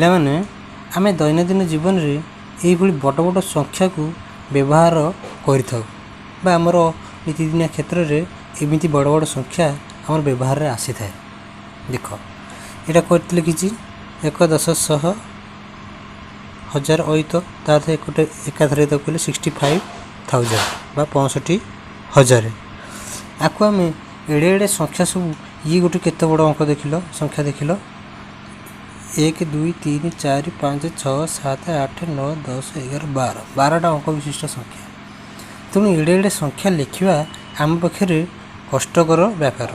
ପିଲାମାନେ ଆମେ दैनन्दिन जीवन रे एही बड़ बड़ संख्या को व्यवहार करिथाउ बा हमर नीतिदिनिया क्षेत्र रे एमिति बड़ बड़ संख्या हमर व्यवहार रे आसी थाए। देख एटा करथिले किछि 1 10 100 1000 ओइतो ताथे एकोटे एकाथरे तो कहले 65000 बा 65000 आको आमे एडे एडे संख्या सब ये गोटे केते बड़ अंक देखिलो संख्या देखिलो 1 2 3 4 5 6 7 8 9 10 11 12 12टा अंक विशिष्ट संख्या तेणु एडे एडे संख्या लिखा आम पाखे कष्टकर व्यापार।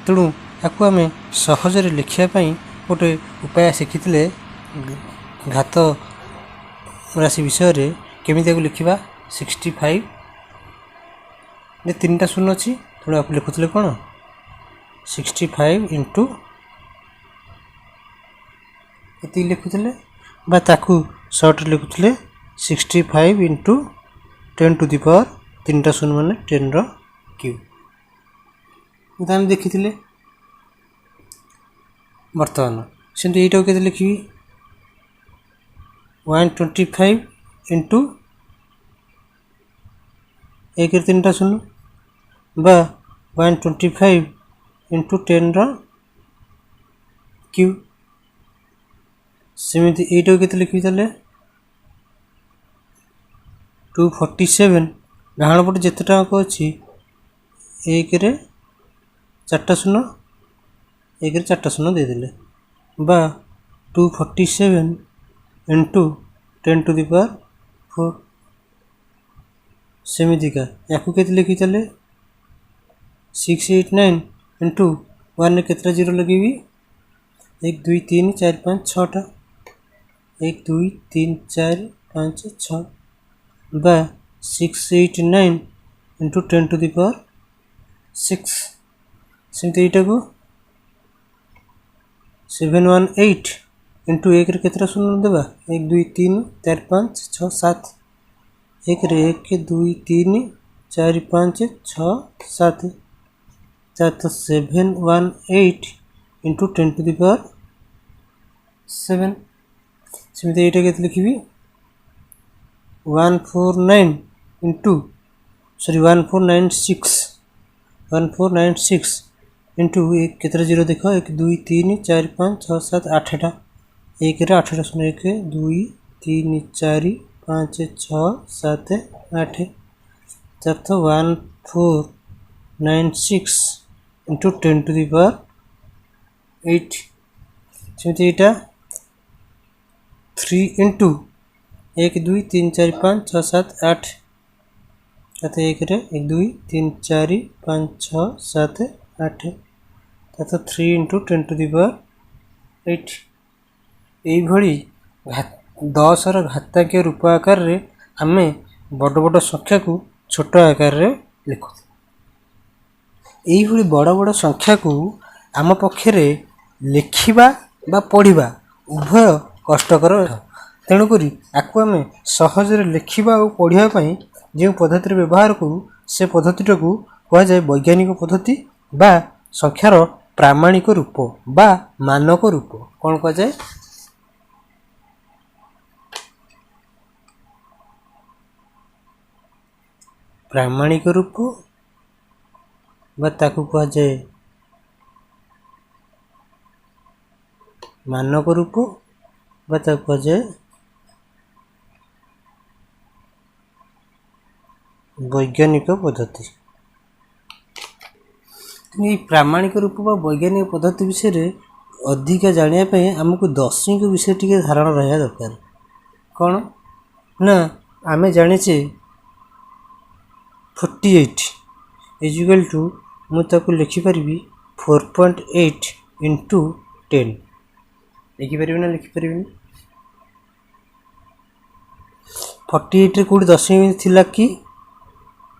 तेणु आपको आम सहजरे लिखापी गोटे उपाय शिखी घात राशि विषय केमी लिखा 65 जे 3टा शून्य अच्छी तेणु आप लिखुले कौन 65 इंटू ये लिखुले बा ताकू सर्ट लिखुले 65 इंटू 10 टू दी पावर 3टा शून्य मान 10 क्यूब आम देखी बर्तमान सेमती यहीटा के लिखी 125 इंटू 1 3टा शून्य बा 125 इंटू 10 क्यूब सेमती यहीटा के लिखी 247 डाण पटे जितेटा अंक अच्छी 1 रे 4टा शून्य 1 रे 4टा शून्य देदेले बा 247 इंटू 10 टू दी पावर 4 सेमितिका या लिखी 689 इंटू 1 ने केतटा जीरो लगे 1 2 3 4 5 6टा 1 2 3 4 5 6 बा 689 इंटू 10 टू दी पावर 6 सेमती यहीटा को 718 इंटू 1 रे केतटा शून्य देवा 1 2 3 4 5 6 7 1 रे 1 2 3 4 5 6 7 तो 718 इंटू 10 टू दी पावर 7 सेमती यहीटा के लिखी 149 इंटू 1496 इंटू 1 केतटा जीरो देख 1 2 3 4 5 6 7 8टा 1 रे 8टा शून्य 1 2 3 4 5 6 7 8 तो 1496 इंटू 10 टू दी पावर 8 सेमती यहीटा 3 इंटू 1 2 3 4 5 6 7 8 तो 1 रे 1 2 3 4 5 6 7 8 तो 3 इंटू 10 टू दी पावर 8 यही 10 घातांकीय रूप आकार रे आमे बड़ बड़ संख्या को छोट आकार रे लिखु यही बड़ बड़ संख्या को आम पक्षे लिखा बा पढ़ा उभय कष्टकर तेणुक आपको आम सहजरे लिखा और पढ़ापी जो पद्धति व्यवहार करूँ से पद्धति को कह जाए वैज्ञानिक पद्धति बा संख्यार प्रामाणिक रूप बा मानक रूप कौन कह जाए प्रामाणिक रूप बा ताकू कह जाए मानक रूप बा ताकू कह जाए वैज्ञानिक पद्धति। ये प्रामाणिक रूप बा वैज्ञानिक पद्धति विषय अधिक जानापी आमको दशमिक विषय टी धारणा रहा दरकार कौन ना आम जाने 48 इजिकल टू मुझे लिखिपारि 4.8 इंटू 10 लिखिपारि ना लिखिपारि 48 रे कौटी दशमिक थिला कि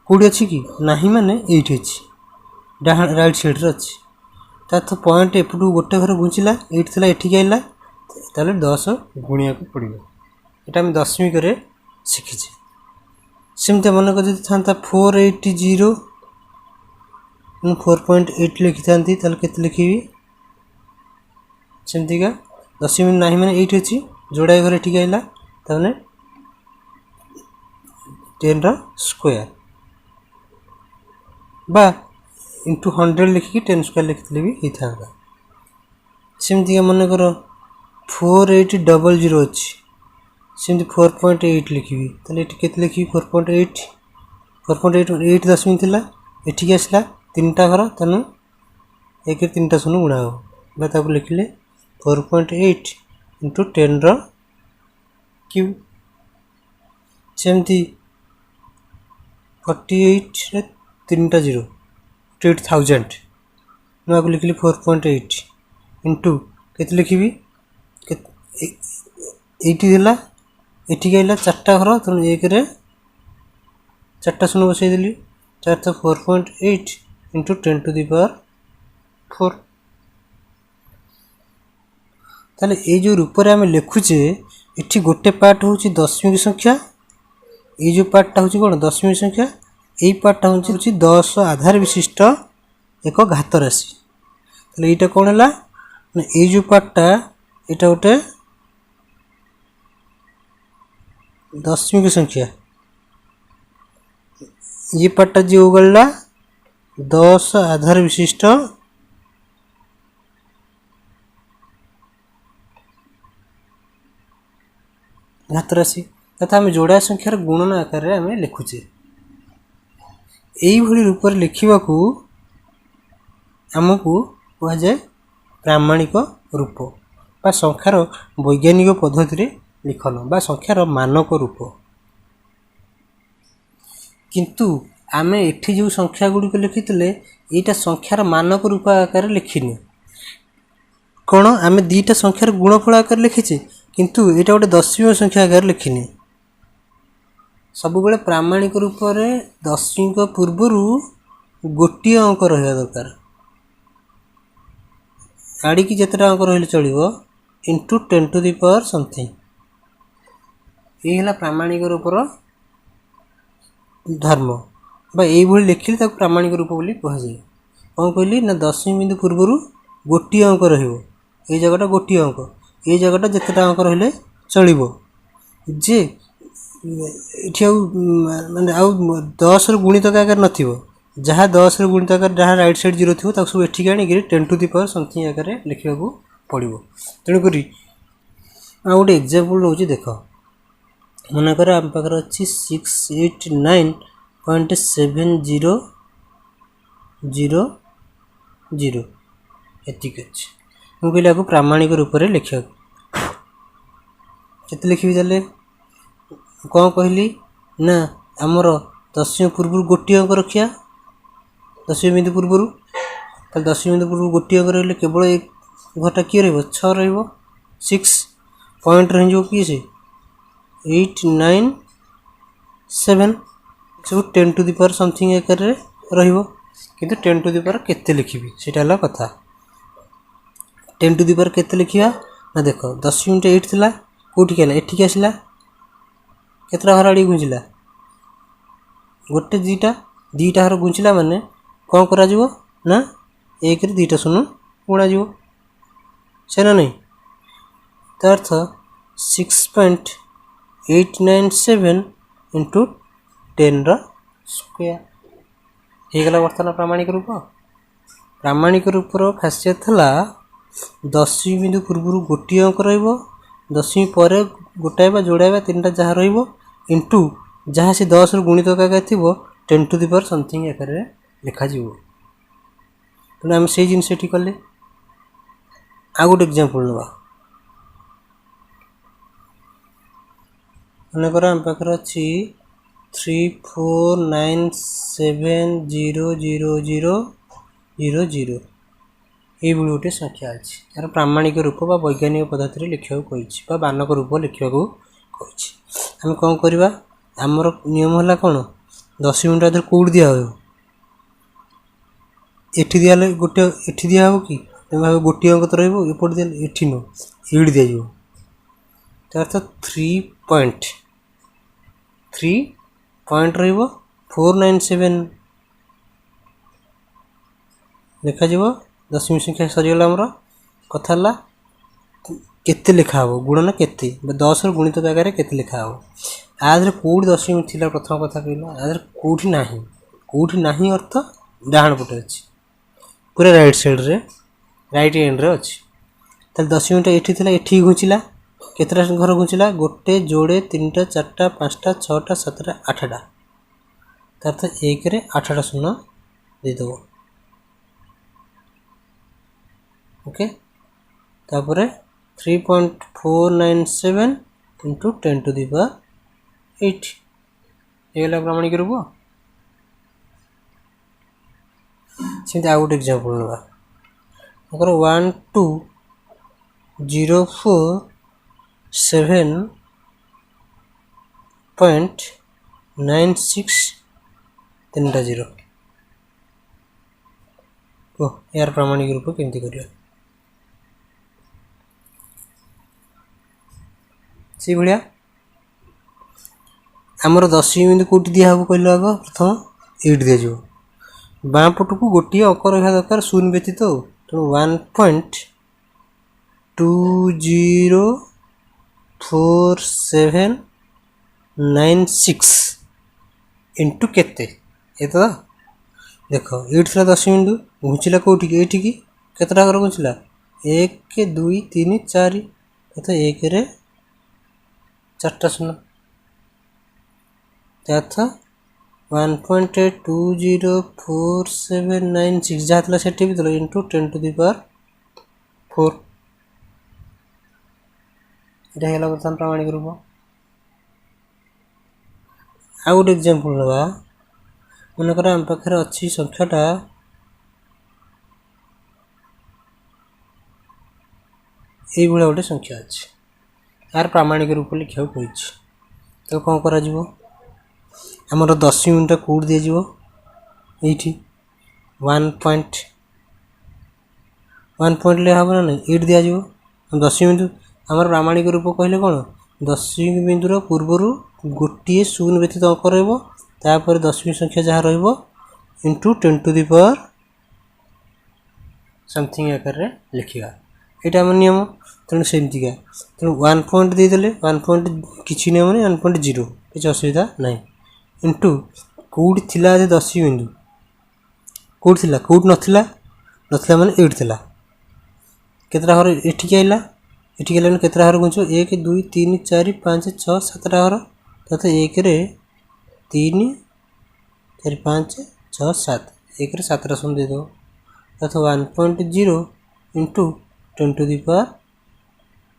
कौटी अच्छी कि नहीं माने एट अच्छी डाहाण राइट साइड रे अच्छी तो पॉइंट एपटू गोटे घर घुंचला 8 थिला एठिक आइला ताले 10 गुणिया को पड़ो ये आम दशमिक रे शिखीचे सेमती मन कर था 480 4.8 लिखी था के लिखी सेमती का दशमी ना मैंने ये अच्छी जोड़ा घर ठीक आइला ताने 10 रा स्क्वायर बा इंटू 100 लिखिकी 10 स्क्वायर लिखिले भी होता सेमती मन कर 4800 अच्छी सेमती 4.8 लिखी ताले के लिखी 4.8 4.8 दशमी थी एठिक आसला 3टा घर तेणु 1 3टा शून्य गुणा हो लिखिले 4.8 इंटू 10 रा क्यूब सेमती 48 रे 3टा 0 8,000 मैं लिखिली 4.8 इंटू के लिखी 80 एठिक आइला 4टा घर तेणु 1 रे 4टा शून्य बसईदेली 4 तो 4.8 इंटू 10 टू दी पावर 4 ताले ये जो रूप में आम लिखुचे ये गोटे पार्ट हूँ दशमिक संख्या ये जो पार्टा हूँ कौन दशमिक संख्या यही पार्टा हूँ 10 आधार विशिष्ट एक घात राशि ताले यहाँ कौन है ये जो पार्टा यहाँ गोटे दशमिक संख्या ये पार्टा जो गला 10 आधार विशिष्ट घात राशि तथा आम जोड़ा संख्यार गुणन आकार में आम लिखुचे यही रूप में लिखा आमको कह जाए प्रामाणिक रूप बा संख्यार वैज्ञानिक पद्धति लिखन बा संख्यार मानक रूप किंतु आम एठी जो संख्या गुड़िक लिखी यहाँ संख्यार मानक रूप आकार लिखिनी कौन आम दीटा संख्यार गुणफल आकार लिखीचे किंतु यहाँ गोटे दशमिक संख्या आकार लिखिनी सब बेले प्रामाणिक रूप से दशमिक पूर्वर गोटे अंक रहा दरकार आड़िकी जितेटा अंक रही चलो into 10 to the power something ये प्रामाणिक रूपर धर्म बा ये लिखिले ताको प्रामाणिक रूप बोली कहुए कौन कहली ना दशमी बिंदु पूर्वर गोटे अंक रही जगटा गोटे अंक ये जगटा जितेटा अंक रही चलो जे ये माने आउ 10 गुणितक आकार नथिबो जहाँ 10 गुणितक जहाँ राइट साइड 0 थी सब एठिक आनी 10 टू दी पावर समथिंग आकार लिखा पड़ो तेणुक आ गोटे एग्जाम्पल रोचे देख मनकर आम पाखे अच्छी 689.7000 एतिक अच्छे मुझे कहली प्रामाणिक रूप से लिखा के लिखी तेल कौन कहली ना आमर दशमी पूर्व गोटे अंक रखिया दशमी बिंदु पूर्वर दशमी बिंदु पूर्व गोटे अंक रही केवल एक घरटा किए रहा 6 6 पॉइंट रही किए से 897 सब 10 टू दी पावर समथिंग आकार किंतु 10 टू दी पावर केते लिखिबी सेटा हला कथा 10 टू दी पावर केते लिखिया ना देख 10 यूनिट 8 थिला कोठी केला एठी आसला केतरा घर आड़ी घुंचला गोटे दीटा घर घुंचला माने कौन करा जीवो ना 1 रे 2टा शून्य गुणा जीवो से ना नहीं तार अर्थ 6.897 इंटू 10 रा स्क्वायर हो गला बर्तमान प्रामाणिक रूपर खासियत था दशमी बिंदु पूर्व गोटे अंक रशमी पर गोटाए जोड़ाए 3टा जहाँ इंटू जहाँ से 10 गुणितक आकार थी 10 टू दी पावर समथिंग आकार लिखा तेणु आम से जिन कले आ गोटे एग्जाम्पल ना मनकर आम पाखे अच्छी 349700000 ये गोटे संख्या अच्छी यार प्रामाणिक रूप बा वैज्ञानिक पद्धति लिखा कही मानक रूप लिखा कही आम कौन करवा आमर नियम है कौन 10 मिनट आधार कौट दिया एठी दिया गोटे एठी दिया हो कि भाव गोटे अंक तो रपट दिया एठी नु ये दि अर्थ 3 पॉइंट 497 लिखा दशमी संख्या सरीगला आमर कथा केते लिखा हो गुणन केते 10 रो गुणित जगह रे केते लिखा हो आधर कोड दशमी थिला प्रथम कथा कहला आधर कोठी नाही अर्थ डाहाण पटे अछि पूरा राइट साइड रे राइट एंड रे अछि तल दशमीटा एठी थिला एठी घुचिला केतरा घर घुचिला गोटे जोड़े 3टा 4टा 5टा 6टा 7टा 8टा तर्थ 1 रे 8टा शून्य दे दो ओके तापरे 3.497 into 10 to the power 8 ये वाला प्रमाणिक रूप सेमती आ गोटे एग्जांपल लगा अगर 1204.96 तीनटा 0 ओ यार प्रमाणिक रूप केमती करिया से भाया आमर दशमी बिंदु कौटी दिया हम कहल आग प्रथम 8 दि जाव बाँ पट को गोटे अंक रहा दरकार शून्य व्यतीत तेणु 1.204796 इंटू केते ये तो देख 8 था दशमी बिंदु घुंचला कौटी ये केतटा घर घुंचला 1 2 3 4 तो 1 रे 4टा शून्य त्याथ 1.204796 जहाँ था सेठी भी इंटू 10 to the power 4 ये बर्तमान प्रामाणिक रूप आ गोटे एग्जांपल लगा मनकर आम पाखे अच्छी संख्याटा ये गोटे संख्या अच्छी यार प्रामाणिक रूप लिखा कही तो कौन कर आमर दशमी मिनटा कौट दि जाव ये 1 पॉइंट ले हम ना 8 दि जाव दशमी बिंदु आमर प्रामाणिक रूप कहले कौन दशमी बिंदुर पूर्वर गोटे शून्य व्यतीत अंक रपर दशमी संख्या जहाँ into 10 to the power something आकार लिखा यहाँ आम नियम तेणु सेमतिका तेणु 1 पॉइंट देदेले 1 पॉइंट किसी नियम नहीं 1.0 किसी असुविधा ना इंटू कौटी थिला दशमी बिंदु कौट थिला कौट नथिला नथिला माने 8 थिला केतरा घर एठिक आइला एठिक आइला केतरा घर गुंचो 1 2 3 4 5 6 7टा घर तथा 1 रे 3 4 5 6 7 1 रे 7टा शून्य दे दो तथा 1.0 इंटू 10 to the power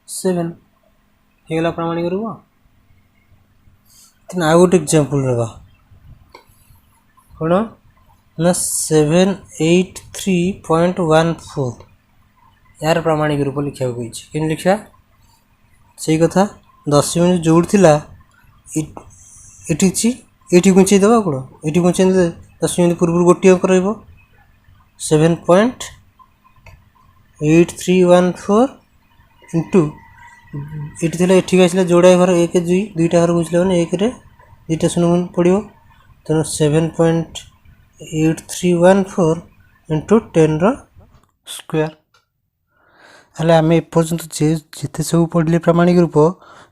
7 हेगला प्रामाणिक रूप तेना आ गोटे एग्जांपल लगा कौन ना 783.14 यार प्रामाणिक रूप लिखा कही कि लिखा से कथा दशमी जोड़ थिला ये गुंचे दबा कौन ये गुंचे दशमी पूर्व गोटे अंक रहा 7.8314 इंटू ये एठिक आसला जोड़ा घर 1 2 2टा घर गुंचला मैंने 1 रे 2टा शून्य पड़ो तेणु 7.8314 इंटू 10 स्क्वायर हेल्ले आम एपर्यंत जिते सब पढ़ले प्रामाणिक रूप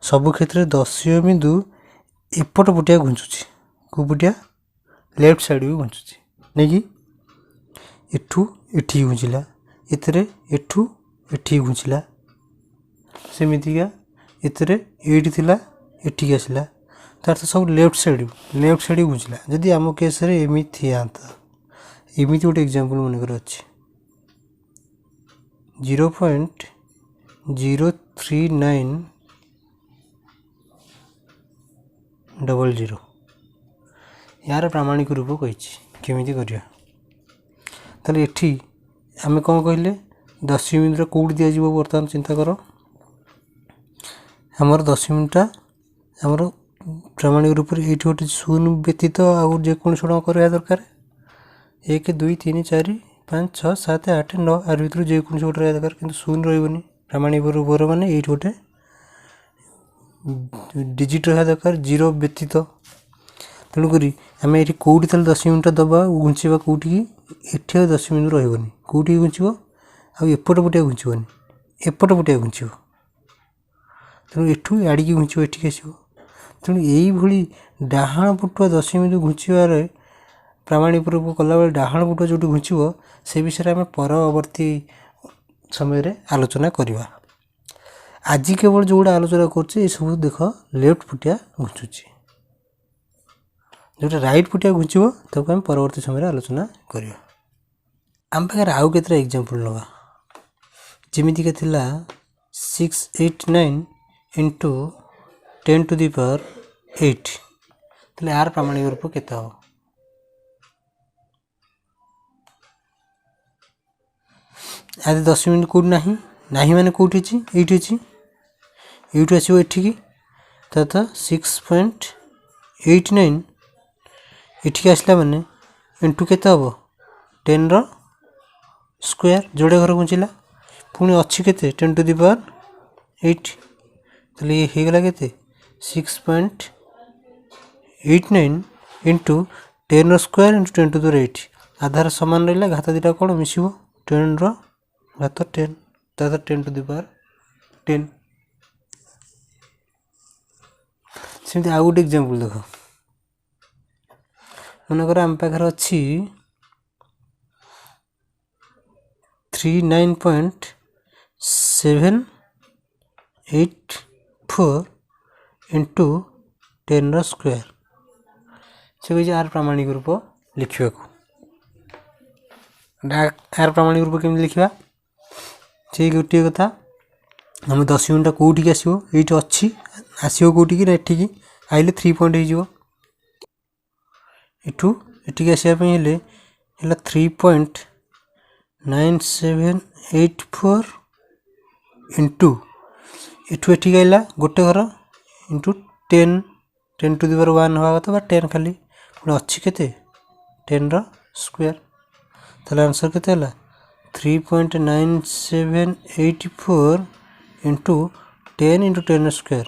सबु क्षेत्र में दशमी बिंदु एपट पटिया घुंचुची कौ पटिया लेफ्ट साइड भी घुंचुची नहीं कि एठू एठी घुंचला एतरे एठू एठी घुंचला सेमितिका एतरे 8 थिला एठिक आसला तार तो सब लेफ्ट साइड घुंचला जदि आम केस रे एमिति था एमिति गोटे एग्जांपल मनकर अच्छे 0.03900 यार प्रामाणिक रूप कही केमी करिया ताले एठी आम कौन कहले दशमी बिंदुर कौट दि जाव बर्तमान चिंता कर आमर दशमी मिनटा आमर प्रामाणिक रूप से ये गोटे शून्य व्यतीत आउ जेको अंक रहा दरकार 1 2 3 4 5 6 7 8 9 आर भर जेको गोटे रहा दरकार कि शून्य रही प्रामाणिक रूप मैंने ये गोटे डिजिट रहा दरकार 0 व्यतीत तेणुक आम ये कौटी तेल दशमी मिनटा दबा घुंचवा कौटी एटी दशमी बिंदु रही कौटी घुंचब आउट पटिया घुंचबनी एपट पटिया घुंचब तेणु एठू आड़िकी घुंचो एठिक आसो तेणु यही डाहाण पटुआ दशमी घुंचार प्रामाणिक रूप कला डाहाण पटुआ जो घुंचब से विषय आम परवर्ती समय आलोचना करवा। आज केवल जोड़ा आलोचना कर सब देख लेफ्ट फुटिया घुंचुची जोटा राइट फुटिया घुंचब तक आम परवर्ती समय आलोचना करवा। आम पाखे आउ केतटा एग्जांपल नवा जमीक 689 इंटू 10 to the power 8 तेल यार प्रामाणिक रूप केते हम आदि 10 मिनट कौट ना माने कौट अच्छी यूट आसो एठिकी तो 6.89 एठिक आसला माने इंटू केते हम 10 रो स्क्वायर जोड़े घर घुंचला पुणी अच्छी केते 10 to the power 8 तेल ये हो गला केते 6.89 इंटू 10 रो स्क्वायर इंटू 10 to the 8 आधार सामान रहा घात दुटा कौन मिसब 10 रो घात 10 तो 10 to the power 10 सेमती आउ गोटे एग्जांपल देख मनकर आम पाखे अच्छी 39.784 इंटू 10 रो स्क्वायर से कही आर प्रामाणिक रूप लिखा आर प्रामाणिक रूप केमी लिखा से गोटे कथा आम 10 मिनट कौटिक आसो ये अच्छी आसो कौटिक ना एठिकी आइले 3 पॉइंट हो एठू एठिक आसापी 3.9784 इंटू एठू एठिक आइला गोटे घर इंटू 10 to the power 1 हवा कथा 10 खाली पुणी अच्छी केते 10 रो स्क्वायर ताले आंसर केते हला 3.9784 इंटू 10 इंटू 10 रो स्क्वायर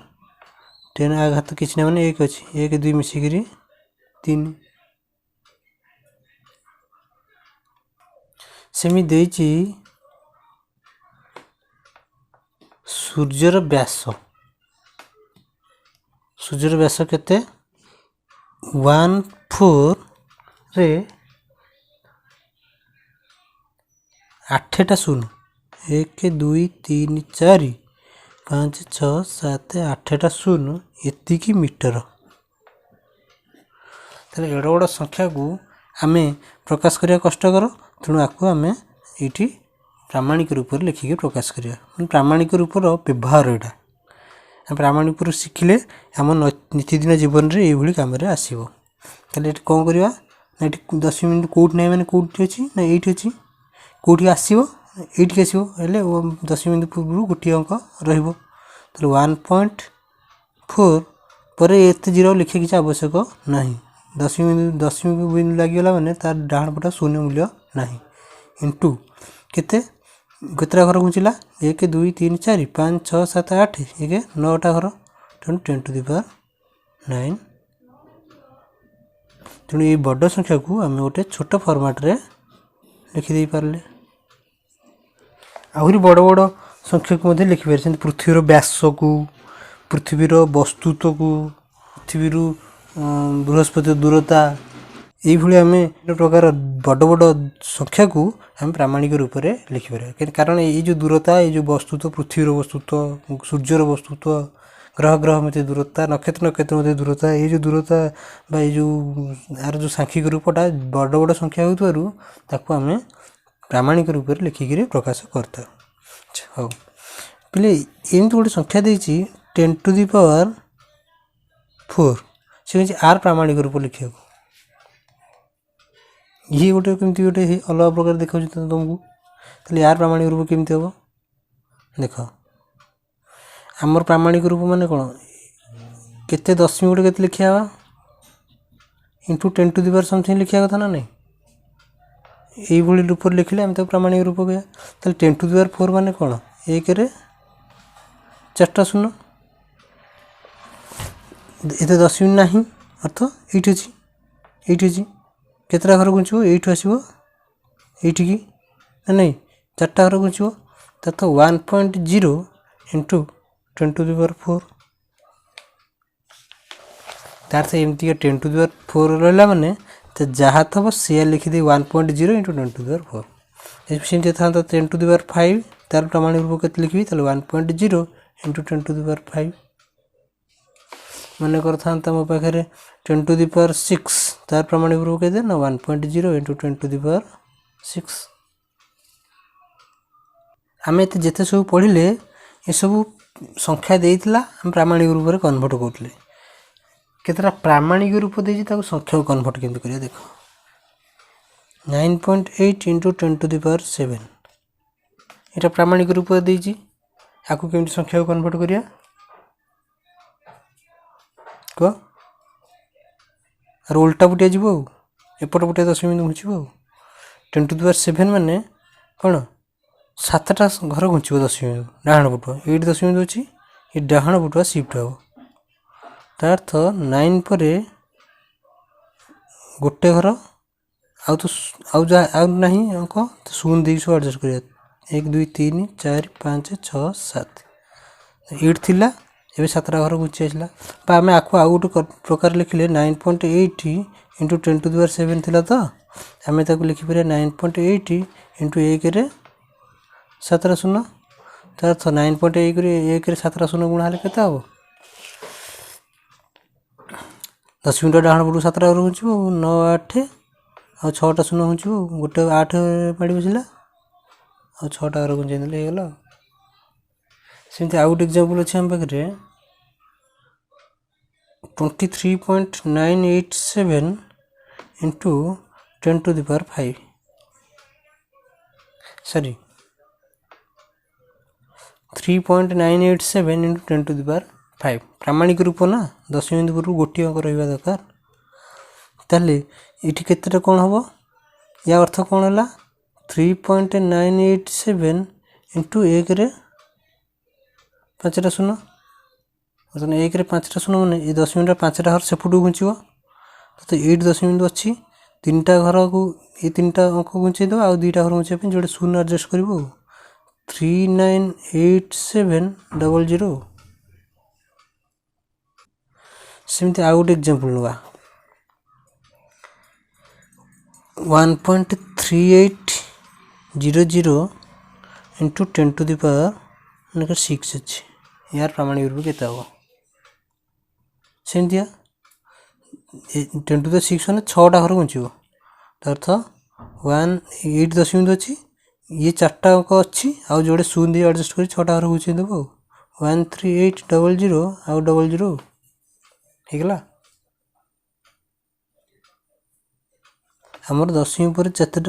10 आ घात किसी ना माने 1 अच्छी 1 2 मिसिकी 3 सेमी देची सूर्यर व्यास केते 14 रे 8टा शून्य 1 2 3 4 5 6 7 8टा शून्य एतिकी मीटर तेल एड़ बड़ संख्या को आम प्रकाश करने कष्टर तेणु आपको आम ये प्रामाणिक रूप से लिखिक प्रकाश करवा प्रामाणिक रूपर व्यवहार यहाँ प्रामाणिक रूप शिखिले आम नीतिदिन जीवन में ये कम आसो तेल ये कौन करवा ना ये 10 मिनट कौट ना मैंने कौट अच्छी ना ये अच्छी कौटी आसो ये आसो 10 मिनट पूर्व गोटे अंक रो 1.4 पर एत जीरो लिखे किसी आवश्यक ना 10 मिनट लगिगला मैंने तार डाण पटा शून्य मूल्य ना इंटू केते केतटा घर घुंचला 1 2 3 4 5 6 7 8 1 9टा घर तेणु 10 to the power 9 तेणु ये बड़ संख्या को आम गोटे छोट फॉर्मेट रे लिखिदे पारे आहरी बड़ बड़ संख्या को लिखिपारे पृथ्वीर व्यास को पृथ्वीर वस्तुत्व को पृथ्वी बृहस्पति दूरता ये आम प्रकार बड़ बड़ संख्या को आम प्रामाणिक रूप से लिखिपर कारण ये जो दूरता ये जो वस्तुत्व पृथ्वीर वस्तुत्व सूर्यर वस्तुत्व ग्रह मध्य दूरता नक्षत्र मध्य दूरता ये जो दूरता ये जो यार जो सांख्यिक रूपटा बड़ बड़ संख्या होता आम प्रामाणिक रूप से लिखिक प्रकाश करता हाँ पे एमती गोटे संख्या देती 10 to the power 4 से आर प्रामाणिक रूप लिखा ये गोटे कमी गोटे अलग प्रकार देखा तुमको तो यार प्रामाणिक रूप केमती हम देख आमर प्रामाणिक रूप माने कौन केते 10 मिनट के लिखा into 10 to the power something लिखा कथा ना नहीं यही रूप लिखिले आम तो प्रामाणिक रूप कह 10 to the power 4 माने कौन 1 रे 4टा शून्य ये 10 मिनट ना अर्थ ये अच्छी केतटा घर घुंचब ये आसो ये ना नहीं 4टा घर घुंचब तो 1.0 इंटू 10⁴ तार से एमती 10⁴ रहा माने तो जहाँ थब सी लिखिदे 1.0 × 10⁴ सेमती था 10⁵ तार प्रामाणिक रूप के लिखी 1.0 × 10⁵ मन कर मो पाखे 10⁶ तार प्रामाणिक रूप के 1.0 × 10⁶ आम जिते सब पढ़ले ये सब संख्या देता प्रामाणिक रूप से कन्वर्ट करते केतटा प्रामाणिक रूप देती संख्या को कन्वर्ट केमती करिया देख 9.8 × 10⁷ यहाँ प्रामाणिक रूप देती आपको केमती संख्या को कन्वर्ट करिया कह आर उल्टा पुटिया जीव एपट पुटिया 10 मिनट घुंचब 10⁷ माने कौन 7टा घर घुंचब 10 मिनट डाण पटुआ ये 10 मिनट अच्छी ये डाण पटुआ सिफ्ट हम तार 9 पर गोटे घर आउ तो आउ नहीं अंक तो 0 देख सब एडजस्ट करिया 1 2 3 4 5 6 7 8 थिला एबे 7टा घर घुंची आसला आम आपको आउ गोटे प्रकार लिखिले 9.8 × 10⁷ थिला तो आम लिखिपर 9.8 × 1 रे 7टा 0 तार 9.8 × 1 रे 7टा 0 गुणा हेल्ले केते हम 10 मिनट डाण पटू 7टा घर घुंचब 9 8 आ 6टा 0 घुंचब गोटे 8 माड़ी बसला आ 6टा घर घुंचाई देले ହେଇଗଲା सेमती आउ गोटे एग्जांपल अच्छे आम पाखे 23.987 × 10⁵ सॉरी 3.987 × 10⁵ प्रामाणिक रूप ना 10 मिनट पूर्व गोटे अंक रहा दरकार ताले ये केतेटा कौन हम या अर्थ कौन है 3.987 × 1 रे 5टा 0 1 रे 5टा 0 मैंने ये 10 मिनट 5टा घर सेपटू घुंचब तो 8 10 मिनट अच्छी 3टा घर को ये 3टा अंक घुंचाई दो आउ 2टा घर घुंचाई जोड़े 0 एडजस्ट कर 398700 सेमती आउ गोटे एग्जांपल ना 1.3800 × 10⁶ अच्छी यार प्रामाणिक रूप केते हम सेमतिया 10⁶ मैंने 6टा घर घुंचब अर्थ 1 8 10 मिनट अच्छी ये 4टा अंक अच्छी आउ जोड़े 0 दिए एडजस्ट कर 6टा घर घुंचाई देव 13800 आउ 00 ହେଇଗଲା आमर 10 पर 4टा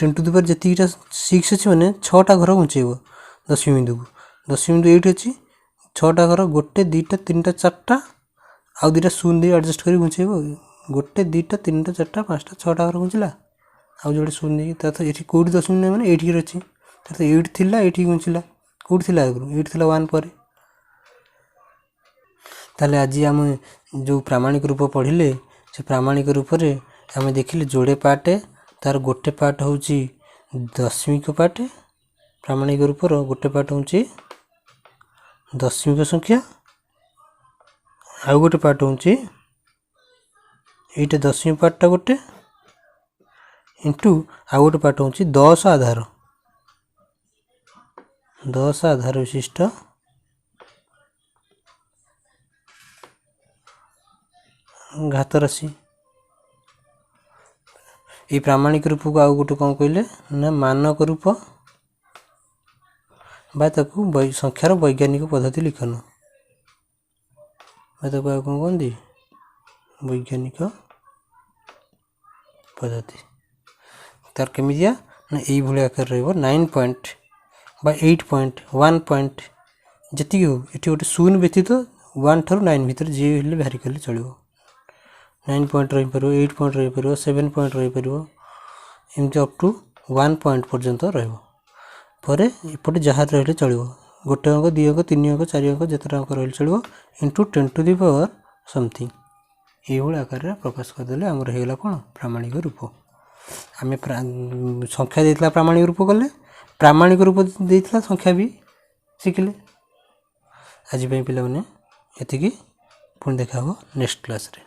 10⁶ जेतिटा 6 अच्छी मैंने 6टा घर घुंचेब 10 मिनट को 10 मिनट 8 अच्छी 6टा घर गोटे 2टा 3टा 4टा आउ 2टा 0 दिए एडजस्ट कर घुंचेब गोटे 2टा 3टा 4टा 5टा 6टा घर घुंचला आउ जोड़े 0 दिए तो ये कौटी 10 मिनट मैंने 8 अच्छी तो 8 थिला 8 घुंचला कौटी थिला आगु 8 थिला 1 पर ताले आज आम जो प्रामाणिक रूप पढ़िले से प्रामाणिक रूप रे आम देखिले जोड़े पार्ट तार गोटे पार्ट हूँ दशमिक पार्ट प्रामाणिक रूप गोटे पार्ट हूँ दशमिक संख्या आउ गोटे पार्ट हूँ ये दशमिक पार्टा गोटे इंटू आउ गोटे पार्ट हूँ 10 आधार विशिष्ट घात राशि ये प्रामाणिक रूप को आउ गोटे कौन कहले ना मानक रूप संख्यार वैज्ञानिक पद्धति लिखन कौन कहती वैज्ञानिक पद्धति तार केमिया ना ये आकार रहा 9 पॉइंट 8 पॉइंट 1 पॉइंट जी हो ये गोटे 0 व्यतीत 1 ठार 9 भितर जी बाहरी कले चलो 9 पॉइंट रही पार 8 पॉइंट रही पार 7 पॉइंट रही पार एमती अप टू 1 पॉइंट पर्यंत रही जहाँ रही चलो गोटे अंक 2 अंक 3 अंक 4 अंक जितना अंक रही चलो इंटू 10⁻⁴ समथिंग ये आकार प्रकाश करदे आमर होगा कौन प्रामाणिक रूप आम संख्या देता प्रामाणिक रूप कले प्रामाणिक रूप देता संख्या भी शिखिले ଆଜି ପାଇଁ ପିଲାମାନେ ଏତିକି। ପୁଣି ଦେଖା ହେବ ନେକ୍ସଟ କ୍ଲାସ୍ରେ।